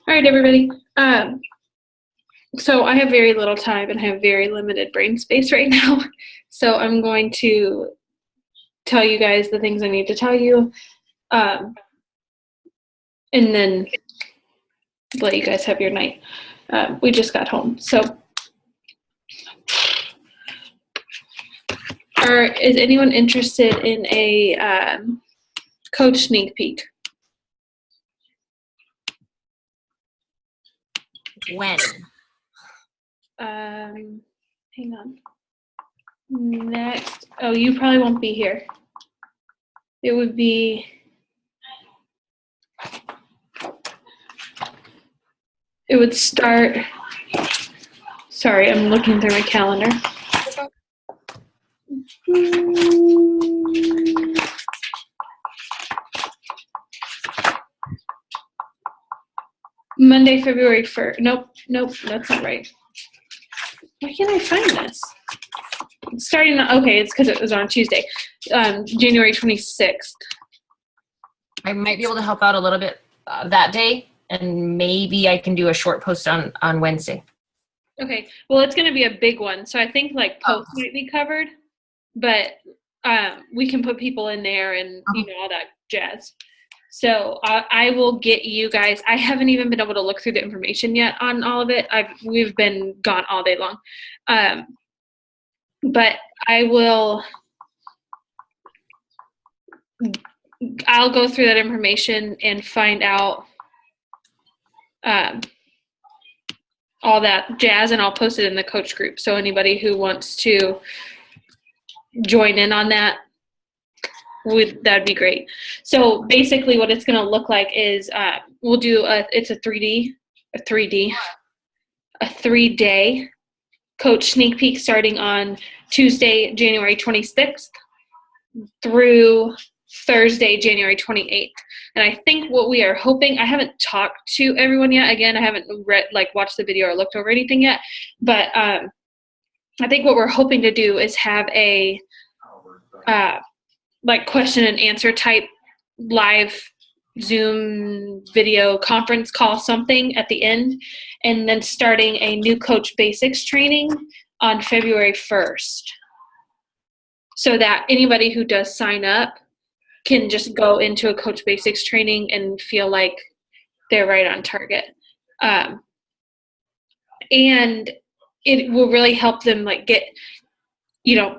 All right, everybody. So I have very little time and I have very limited brain space right now. So I'm going to tell you guys the things I need to tell you, and then let you guys have your night. We just got home. So is anyone interested in a coach sneak peek? When? Hang on. Next. Oh, you probably won't be here. It would be. It would start. Sorry, I'm looking through my calendar. Monday, February 1st. Nope, that's not right. Why can't I find this? Starting, okay, it's because it was on Tuesday, January 26th. I might be able to help out a little bit that day, and maybe I can do a short post on Wednesday. Okay, well, it's going to be a big one, so I think like posts might be covered, but we can put people in there and all that jazz. So I will get you guys. I haven't even been able to look through the information yet on all of it. We've been gone all day long, but I'll go through that information and find out all that jazz, and I'll post it in the coach group. So anybody who wants to join in on that, that'd be great. So basically what it's going to look like is we'll do it's a 3-day coach sneak peek starting on Tuesday, January 26th through Thursday, January 28th. And I think what we are hoping, I haven't talked to everyone yet. Again, I haven't watched the video or looked over anything yet, but I think what we're hoping to do is have a question and answer type live Zoom video conference call, something at the end, and then starting a new coach basics training on February 1st, so that anybody who does sign up can just go into a coach basics training and feel like they're right on target. And it will really help them get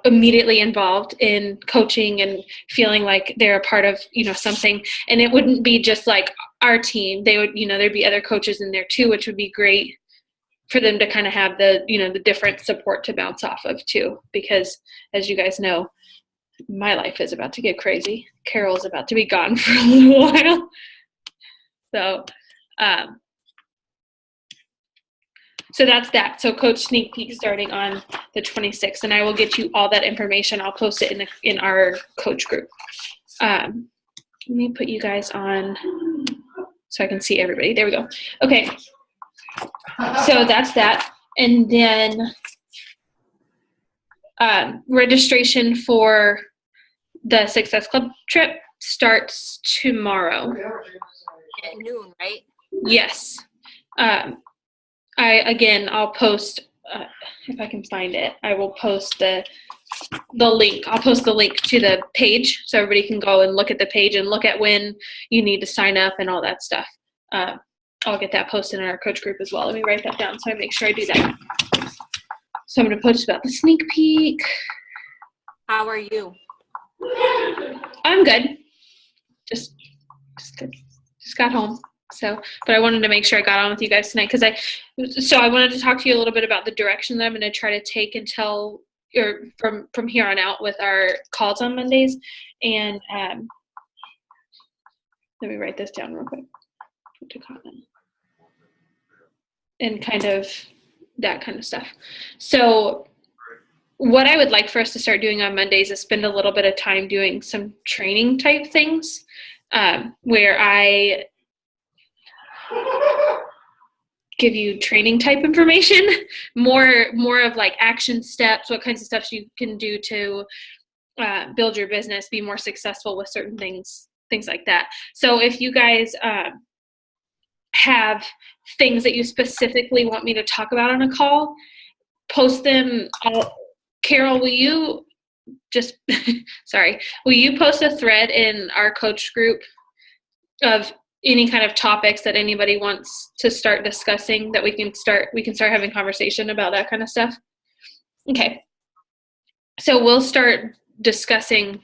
immediately involved in coaching and feeling like they're a part of, something. And it wouldn't be just like our team. They would, there'd be other coaches in there too, which would be great for them to kind of have the, the different support to bounce off of too. Because as you guys know, my life is about to get crazy. Carol's about to be gone for a little while. So, so that's that. So coach sneak peek starting on the 26th, and I will get you all that information. I'll post it in our coach group. Let me put you guys on so I can see everybody. There we go. Okay. So that's that. And then registration for the Success Club trip starts tomorrow. At noon, right? Yes. I'll post, if I can find it, I will post the link. I'll post the link to the page so everybody can go and look at the page and look at when you need to sign up and all that stuff. I'll get that posted in our coach group as well. Let me write that down so I make sure I do that. So I'm going to post about the sneak peek. How are you? I'm good. Just good. Just got home. So, but I wanted to make sure I got on with you guys tonight I wanted to talk to you a little bit about the direction that I'm going to try to take until, or from here on out with our calls on Mondays. And let me write this down real quick. And kind of that kind of stuff. So what I would like for us to start doing on Mondays is spend a little bit of time doing some training type things, where I give you training type information, more of like action steps, what kinds of steps you can do to build your business, be more successful with certain things like that. So if you guys have things that you specifically want me to talk about on a call, post them. Carol, will you just, sorry, will you post a thread in our coach group of any kind of topics that anybody wants to start discussing, that we can start having conversation about that kind of stuff? Okay. So we'll start discussing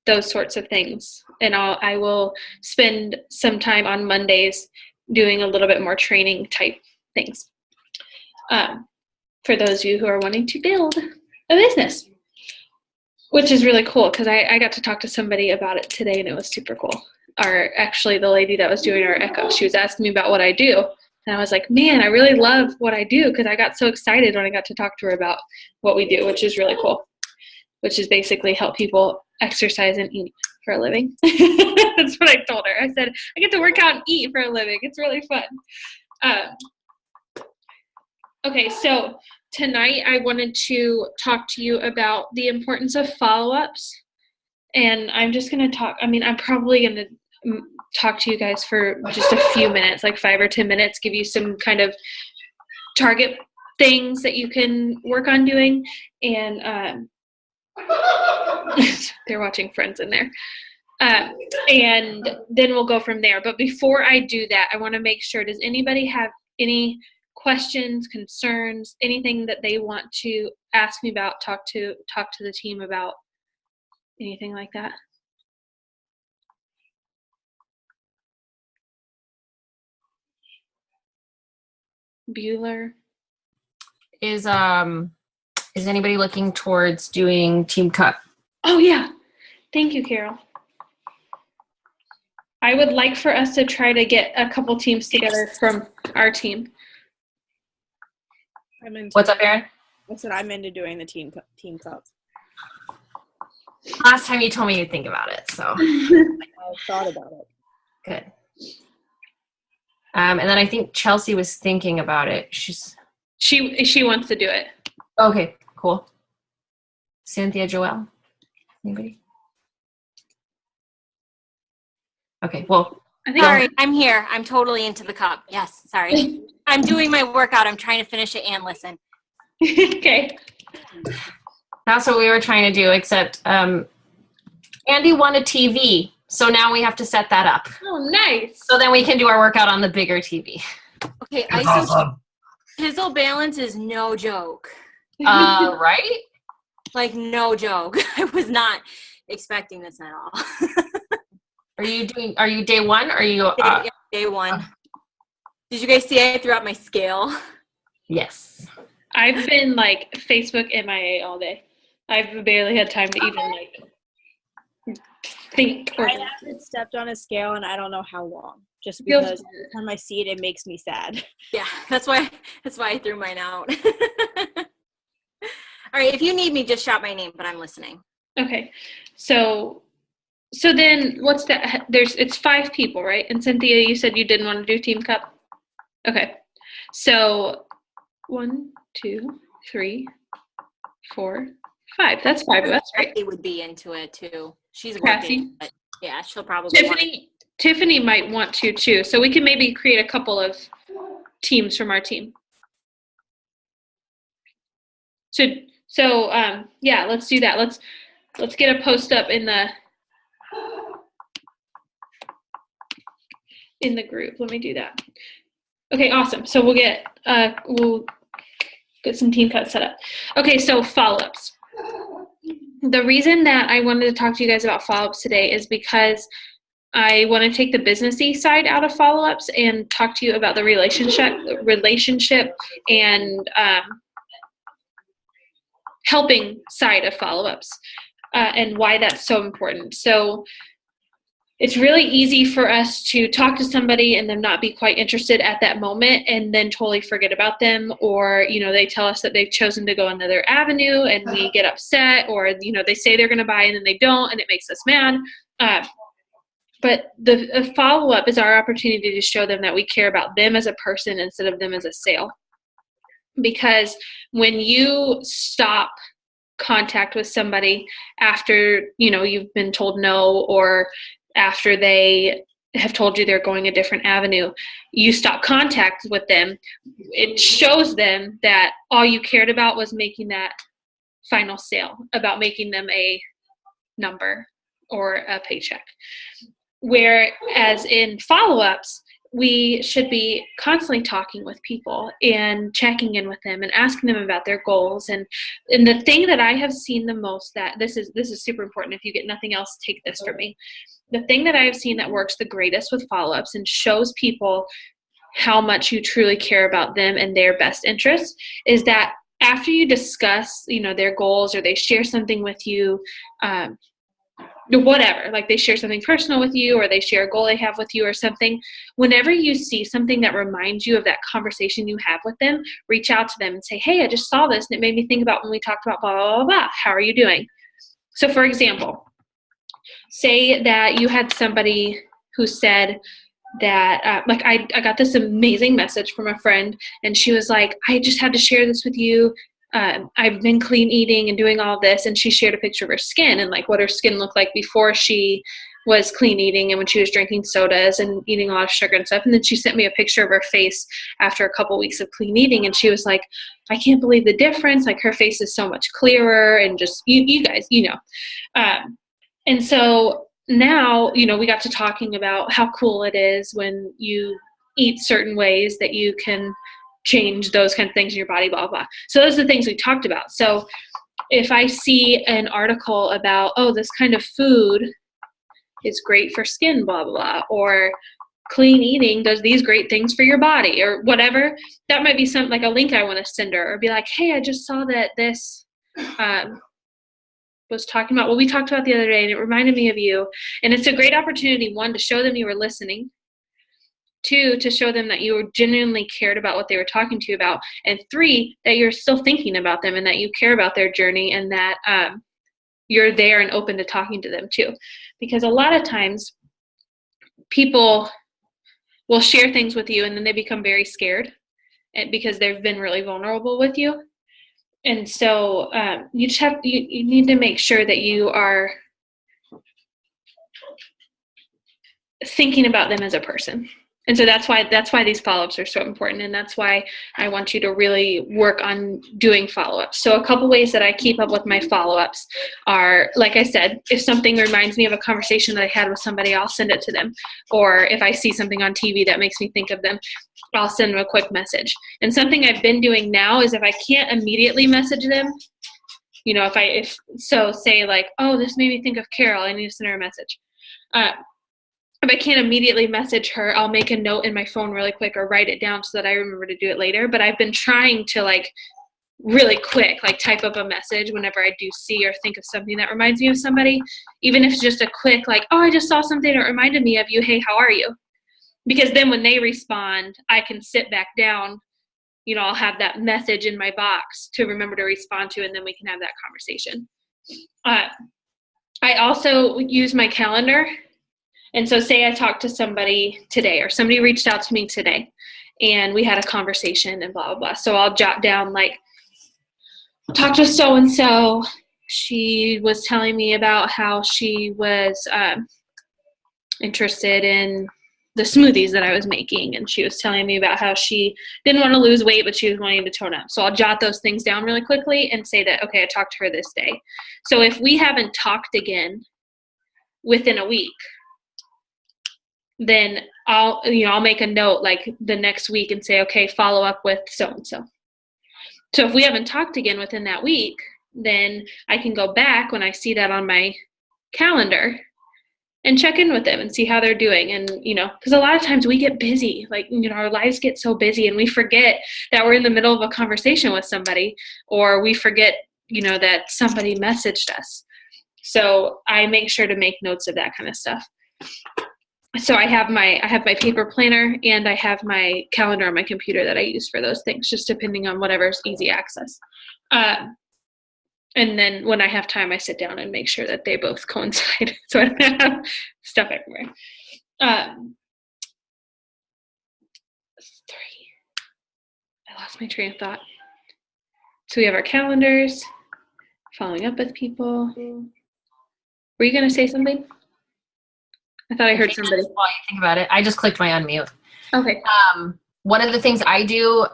those sorts of things, and I will spend some time on Mondays doing a little bit more training type things for those of you who are wanting to build a business, which is really cool because I got to talk to somebody about it today, and it was super cool. Actually, the lady that was doing our echo, she was asking me about what I do, and I was like, man, I really love what I do, because I got so excited when I got to talk to her about what we do, which is really cool, which is basically help people exercise and eat for a living. That's what I told her. I said, I get to work out and eat for a living. It's really fun. Okay, so tonight I wanted to talk to you about the importance of follow-ups. And I'm just going to talk, I'm probably going to talk to you guys for just a few minutes, like 5 or 10 minutes, give you some kind of target things that you can work on doing. And they're watching Friends in there. And then we'll go from there. But before I do that, I want to make sure, does anybody have any questions, concerns, anything that they want to ask me about, talk to the team about, anything like that? Bueller? Is anybody looking towards doing Team Cup? Oh yeah. Thank you, Carol. I would like for us to try to get a couple teams together from our team. What's up, Erin? I said I'm into doing the team cup. Last time you told me you'd think about it, so. I thought about it. Good. And then I think Chelsea was thinking about it. She wants to do it. Okay, cool. Cynthia, Joelle? Anybody? Okay, well. Sorry, I'm here. I'm totally into the cup. Yes, sorry. I'm doing my workout. I'm trying to finish it and listen. Okay. That's what we were trying to do, except Andy won a TV, so now we have to set that up. Oh, nice. So then we can do our workout on the bigger TV. Okay, awesome. Pizzle balance is no joke. Right? Like, no joke. I was not expecting this at all. Are you day one, or are you day one? Did you guys see I threw out my scale? Yes. I've been like Facebook MIA all day. I've barely had time to even like think. I haven't stepped on a scale and I don't know how long. Just because every time I see it, it makes me sad. Yeah, that's why I threw mine out. All right, if you need me, just shout my name, but I'm listening. Okay, so then what's that? It's 5 people, right? And Cynthia, you said you didn't want to do Team Cup. Okay, so 1, 2, 3, 4, 5. That's 5 of us, right? She would be into it too. She's Cassie. working, but yeah, she'll probably. Tiffany might want to too. So we can maybe create a couple of teams from our team. So yeah, let's do that. Let's get a post up in the group. Let me do that. Okay, awesome. So we'll get some team cuts set up. Okay, so follow-ups. The reason that I wanted to talk to you guys about follow-ups today is because I want to take the businessy side out of follow-ups and talk to you about the relationship and helping side of follow-ups and why that's so important. So it's really easy for us to talk to somebody and them not be quite interested at that moment and then totally forget about them, or, they tell us that they've chosen to go another avenue and we get upset, or, they say they're going to buy and then they don't and it makes us mad. But the follow-up is our opportunity to show them that we care about them as a person instead of them as a sale. Because when you stop contact with somebody after, you've been told no, or after they have told you they're going a different avenue, you stop contact with them, it shows them that all you cared about was making that final sale, about making them a number or a paycheck. Whereas in follow-ups, we should be constantly talking with people and checking in with them and asking them about their goals. And the thing that I have seen the most, that this is super important. If you get nothing else, take this from me. The thing that I have seen that works the greatest with follow-ups and shows people how much you truly care about them and their best interests is that after you discuss, their goals, or they share something with you, whatever, like they share something personal with you, or they share a goal they have with you or something, whenever you see something that reminds you of that conversation you have with them, reach out to them and say, hey, I just saw this and it made me think about when we talked about blah, blah, blah, blah. How are you doing? So for example, say that you had somebody who said that, like I got this amazing message from a friend, and she was like, I just had to share this with you. I've been clean eating and doing all this. And she shared a picture of her skin and like what her skin looked like before she was clean eating and when she was drinking sodas and eating a lot of sugar and stuff. And then she sent me a picture of her face after a couple weeks of clean eating. And she was like, I can't believe the difference. Like her face is so much clearer, and just, you guys, and so now, we got to talking about how cool it is when you eat certain ways that you can change those kind of things in your body, blah, blah. So those are the things we talked about. So if I see an article about, oh, this kind of food is great for skin, blah, blah, blah, or clean eating does these great things for your body, or whatever, that might be something like a link I want to send her, or be like, hey, I just saw that this was talking about what we talked about the other day, and it reminded me of you. And it's a great opportunity, one, to show them you were listening, two, to show them that you genuinely cared about what they were talking to you about, and three, that you're still thinking about them and that you care about their journey, and that you're there and open to talking to them too. Because a lot of times people will share things with you and then they become very scared because they've been really vulnerable with you. And so you need to make sure that you are thinking about them as a person. And so that's why these follow-ups are so important. And that's why I want you to really work on doing follow-ups. So a couple ways that I keep up with my follow-ups are, like I said, if something reminds me of a conversation that I had with somebody, I'll send it to them. Or if I see something on TV that makes me think of them, I'll send them a quick message. And something I've been doing now is if I can't immediately message them, say like, oh, this made me think of Carol, I need to send her a message. If I can't immediately message her, I'll make a note in my phone really quick or write it down so that I remember to do it later. But I've been trying to really quick, type up a message whenever I do see or think of something that reminds me of somebody, even if it's just a quick, oh, I just saw something that reminded me of you. Hey, how are you? Because then when they respond, I can sit back down, I'll have that message in my box to remember to respond to, and then we can have that conversation. I also use my calendar. And so say I talked to somebody today, or somebody reached out to me today and we had a conversation and blah, blah, blah. So I'll jot down talk to so-and-so. She was telling me about how she was interested in the smoothies that I was making. And she was telling me about how she didn't want to lose weight, but she was wanting to tone up. So I'll jot those things down really quickly and say that, okay, I talked to her this day. So if we haven't talked again within a week, then I'll make a note the next week and say, okay, follow up with so-and-so. So if we haven't talked again within that week, then I can go back when I see that on my calendar and check in with them and see how they're doing. And, because a lot of times we get busy, our lives get so busy and we forget that we're in the middle of a conversation with somebody, or we forget, that somebody messaged us. So I make sure to make notes of that kind of stuff. So I have my paper planner and I have my calendar on my computer that I use for those things, just depending on whatever's easy access. And then when I have time, I sit down and make sure that they both coincide, so I don't have stuff everywhere. 3. I lost my train of thought. So we have our calendars, following up with people. Were you going to say something? I thought I heard somebody. While you think about it, I just clicked my unmute. Okay. One of the things I do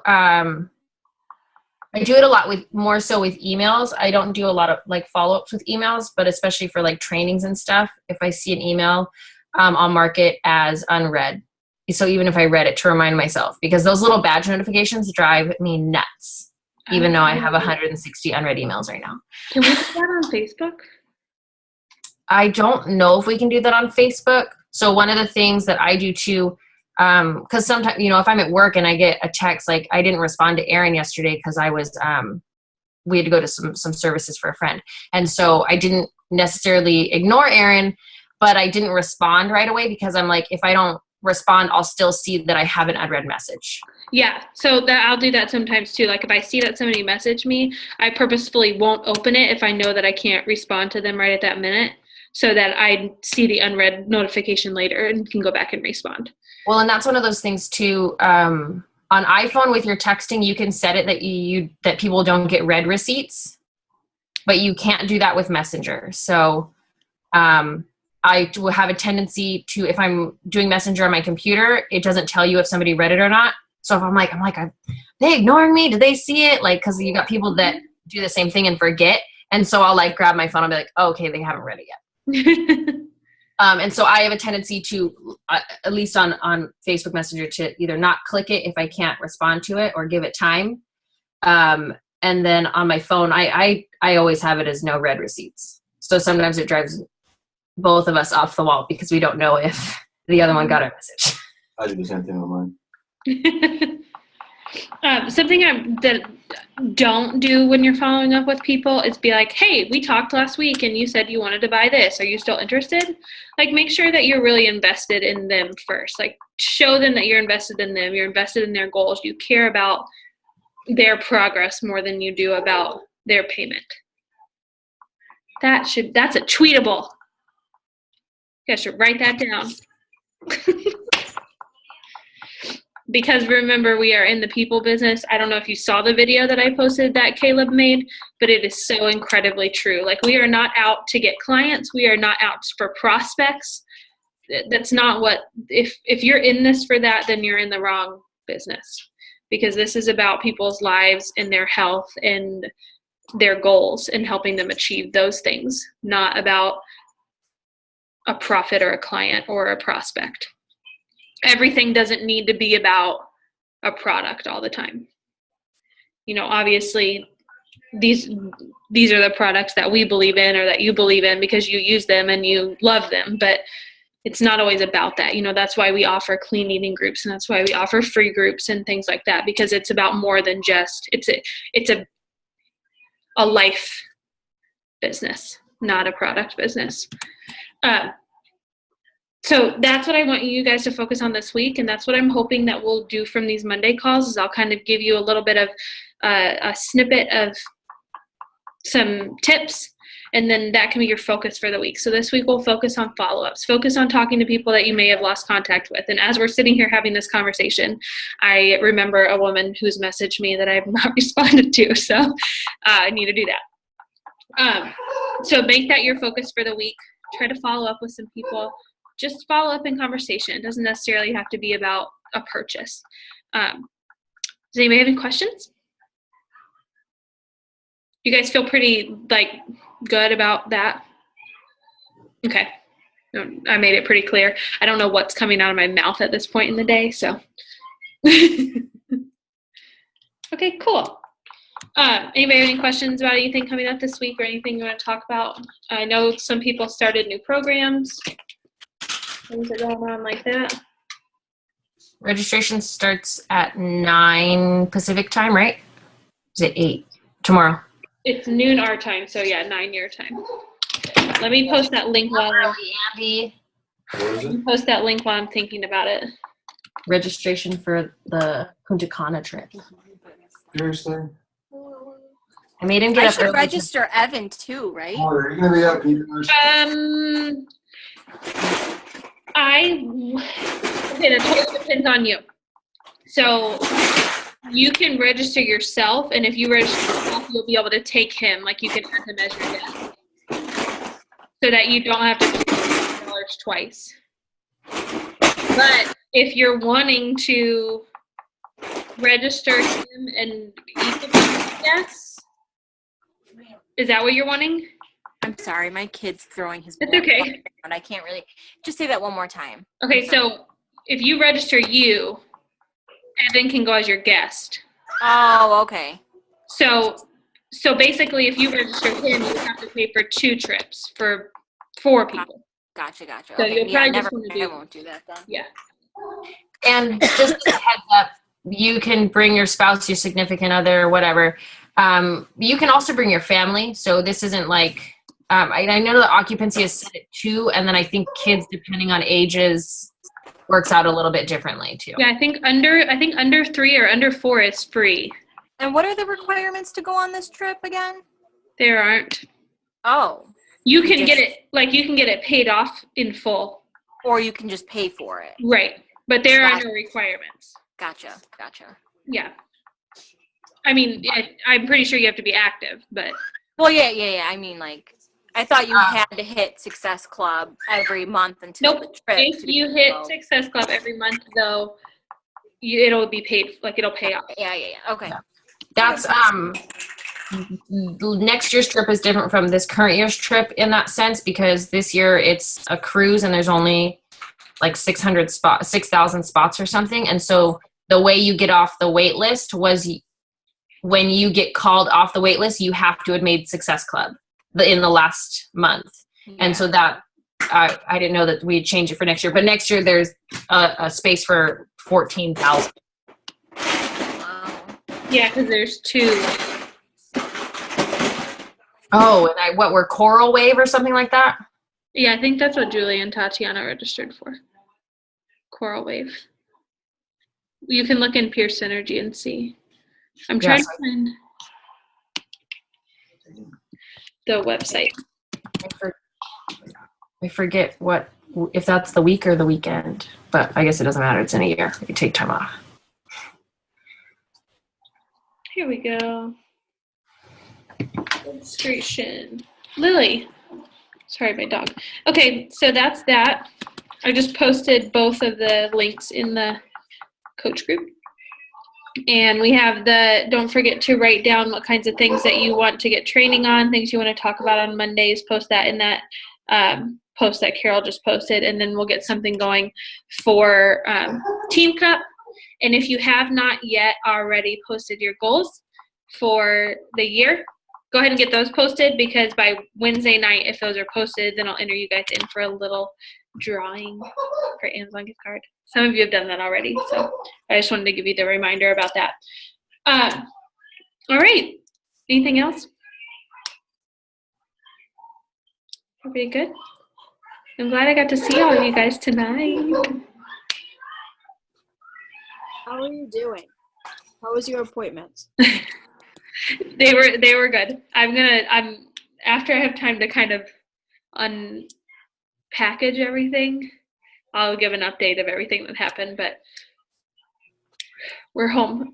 it a lot with more so with emails. I don't do a lot of like follow-ups with emails, but especially for like trainings and stuff, if I see an email, I'll mark it as unread. So even if I read it, to remind myself, because those little badge notifications drive me nuts, even though I have 160 unread emails right now. Can we do that on Facebook? I don't know if we can do that on Facebook. So one of the things that I do too, because sometimes, if I'm at work and I get a text, like I didn't respond to Erin yesterday because I was, we had to go to some services for a friend. And so I didn't necessarily ignore Erin, but I didn't respond right away because I'm like, if I don't respond, I'll still see that I have an unread message. Yeah, so I'll do that sometimes too. Like if I see that somebody messaged me, I purposefully won't open it if I know that I can't respond to them right at that minute, so that I see the unread notification later and can go back and respond. Well, and that's one of those things too. On iPhone with your texting, you can set it that people don't get read receipts, but you can't do that with Messenger. So I do have a tendency to, if I'm doing Messenger on my computer, it doesn't tell you if somebody read it or not. So if I'm like, are they ignoring me? Did they see it? Like, cause you got people that do the same thing and forget. And so I'll like grab my phone and be like, oh, okay, they haven't read it yet. And so I have a tendency to, at least on Facebook Messenger, to either not click it if I can't respond to it or give it time. And then on my phone, I always have it as no read receipts. So sometimes it drives both of us off the wall because we don't know if the other one got our message. I do the same thing on mine. Something that don't do when you're following up with people is be like, hey, we talked last week and you said you wanted to buy this. Are you still interested? Like, make sure that you're really invested in them first. Like, show them that you're invested in them. You're invested in their goals. You care about their progress more than you do about their payment. That's a tweetable. You guys should write that down. Because remember, we are in the people business. I don't know if you saw the video that I posted that Caleb made, but it is so incredibly true. Like, we are not out to get clients. We are not out for prospects. That's not what, if you're in this for that, then you're in the wrong business, because this is about people's lives and their health and their goals and helping them achieve those things, not about a profit or a client or a prospect. Everything doesn't need to be about a product all the time. Obviously these are the products that we believe in or that you believe in because you use them and you love them, but it's not always about that. That's why we offer clean eating groups, and that's why we offer free groups and things like that, because it's about more than just, it's a life business, not a product business. So that's what I want you guys to focus on this week, and that's what I'm hoping that we'll do from these Monday calls, is I'll kind of give you a little bit of a snippet of some tips, and then that can be your focus for the week. So this week we'll focus on follow-ups, focus on talking to people that you may have lost contact with. And as we're sitting here having this conversation, I remember a woman who's messaged me that I have not responded to, so I need to do that. So make that your focus for the week. Try to follow up with some people. Just follow up in conversation. It doesn't necessarily have to be about a purchase. Does anybody have any questions? You guys feel pretty good about that? Okay. I made it pretty clear. I don't know what's coming out of my mouth at this point in the day, so. Okay, cool. Anybody have any questions about anything coming up this week or anything you want to talk about? I know some people started new programs. Things are going on like that. Registration starts at 9 Pacific time, right? Is it 8 tomorrow? It's noon our time, so yeah, 9 your time. Let me post that link while I'm thinking about it. Registration for the Punta Cana trip. Seriously? I made him get up I should early. Register Evan too, right? Oh, are you gonna be up here? It totally depends on you. So you can register yourself, and if you register yourself, you'll be able to take him. Like, you can add him as your guest, so that you don't have to pay $50 twice. But if you're wanting to register him and you can guess, is that what you're wanting? I'm sorry, my kid's throwing his It's ball okay. around. I can't really. Just say that one more time. Okay, so if you register you, Evan can go as your guest. Oh, okay. So basically, if you register him, you have to pay for 2 trips for 4 people. Gotcha. So Okay. you'll Yeah, probably never. just want to I do. won't do that then. Yeah. And just a heads up, you can bring your spouse, your significant other, whatever. You can also bring your family. So this isn't like, I know the occupancy is set at 2, and then I think kids, depending on ages, works out a little bit differently too. Yeah, I think under 3 or under 4 is free. And what are the requirements to go on this trip again? There aren't. Oh. You can get it paid off in full. Or you can just pay for it. Right. But there are no requirements. Gotcha. Yeah. I mean, I'm pretty sure you have to be active, but. Well, yeah. I mean, like, I thought you had to hit Success Club every month until the trip. If you hit Success Club every month, though, it'll be paid, like it'll pay off. Yeah. Okay. That's next year's trip is different from this current year's trip in that sense, because this year it's a cruise and there's only like 6,000 spots or something. And so the way you get off the wait list was when you get called off the wait list, you have to have made Success Club in the last month. Yeah. And so that I didn't know that we'd change it for next year, but next year there's a space for 14,000. Wow. Yeah, because there's 2. Oh, and we're Coral Wave or something like that? Yeah, I think that's what Julie and Tatiana registered for. Coral Wave. You can look in Peer Synergy and see. I'm trying to find the website. I forget if that's the week or the weekend, but I guess it doesn't matter. It's in a year. You take time off. Here we go. Registration. Lily. Sorry, my dog. Okay, so that's that. I just posted both of the links in the coach group. And we have don't forget to write down what kinds of things that you want to get training on, things you want to talk about on Mondays. Post that in that post that Carol just posted, and then we'll get something going for Team Cup. And if you have not yet already posted your goals for the year, go ahead and get those posted, because by Wednesday night, if those are posted, then I'll enter you guys in for a little drawing for Amazon gift card. Some of you have done that already, so I just wanted to give you the reminder about that. All right. Anything else? Everybody good? I'm glad I got to see all of you guys tonight. How are you doing? How was your appointment? They were good. I'm after I have time to kind of unpackage everything, I'll give an update of everything that happened, but we're home.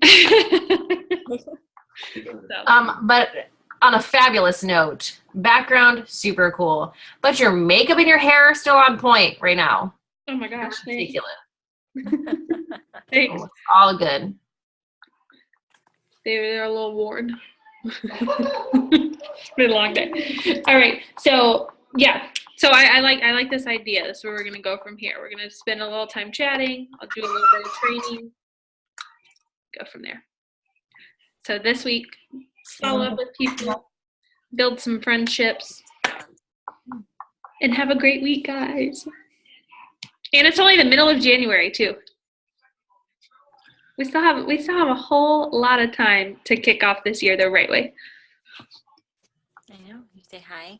But on a fabulous note, background super cool, but your makeup and your hair are still on point right now. Oh my gosh, thanks. Ridiculous. Thanks. Oh, all good. They're a little worn. It's been a long day. All right, so yeah, so I like this idea. This is where we're gonna go from here. We're gonna spend a little time chatting. I'll do a little bit of training. Go from there. So this week, follow up with people, build some friendships, and have a great week, guys. And it's only the middle of January too. We still have a whole lot of time to kick off this year the right way. I know. You say hi.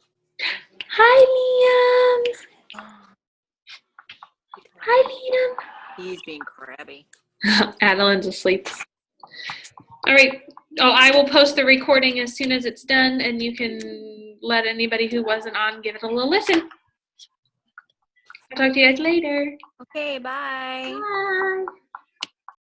Hi, Liam. Oh, Hi, Liam. he's being crabby. Adeline's asleep. All right. Oh, I will post the recording as soon as it's done, and you can let anybody who wasn't on give it a little listen. I'll talk to you guys later. Okay, bye. Bye.